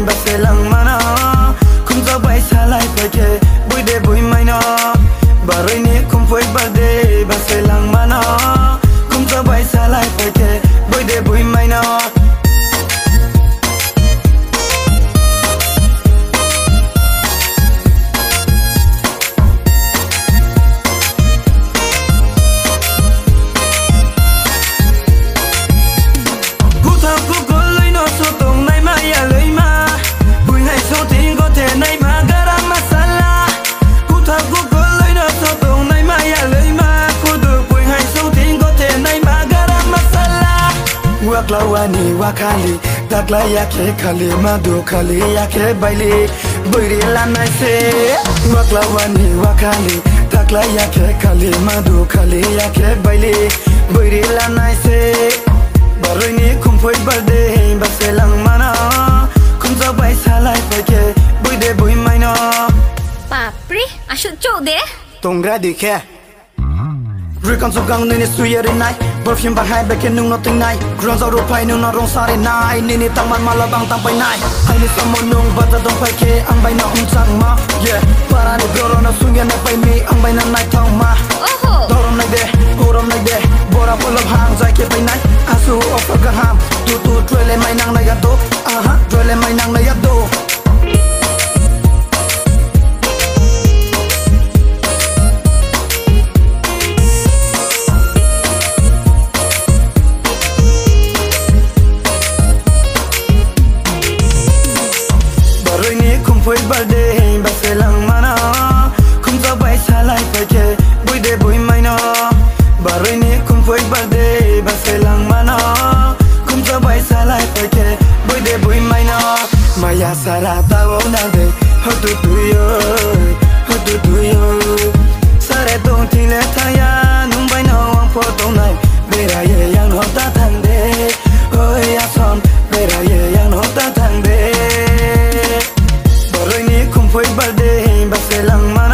bác sẽ lăng mà nó không gió bay xa lại phải kề bụi để bụi mây nó bà rơi ní không phải birthday bác sẽ lăng mà nó không gió bay xa lại phải kề bụi để bụi mây nó Waklawani wakali takla yake kali madu kali yake baili buiri lanai se waklawani wakali takla yake kali madu kali yake baili buiri lanai se baroni kumphoi birthday base lang mana kumza bai salai pake buide bui maino Papri asuk cuk de tongra dikhe Rikam sugang nini suyari nai Perfume bahai beken nung no ting nai Grong zau rupai nung no rong sari nai Nini tang man malabang tang pai nai Hai ni samo nung bata dong pai ke Ang bai na chang ma Yeah Para ni goro na suya na pai mi Ang bai na nai tang ma Dorom nai de Horom nai de Bora polop hang zai ke pai nai Asu offer ka ham Tu tu trele mai nang nai yato Aha trele mai nang nai yato Vui birthday bác sẽ lăng mà nó không gió bay xa lại phải kề bụi để bụi mây nó bà rơi ní không vui birthday bác sẽ lăng mà nó không gió bay xa lại phải kề bụi để bụi mây nó mà ya xa là tao ổn đang về hơi tụi tụi xa để tung thì lẽ thay ya nung bay nó ang phố tông này về ra ye yang nó ta thằng đê ôi ya son về ra ye yang nó ta thằng đê Rồi ní không phải birthday bác sẽ lăng mà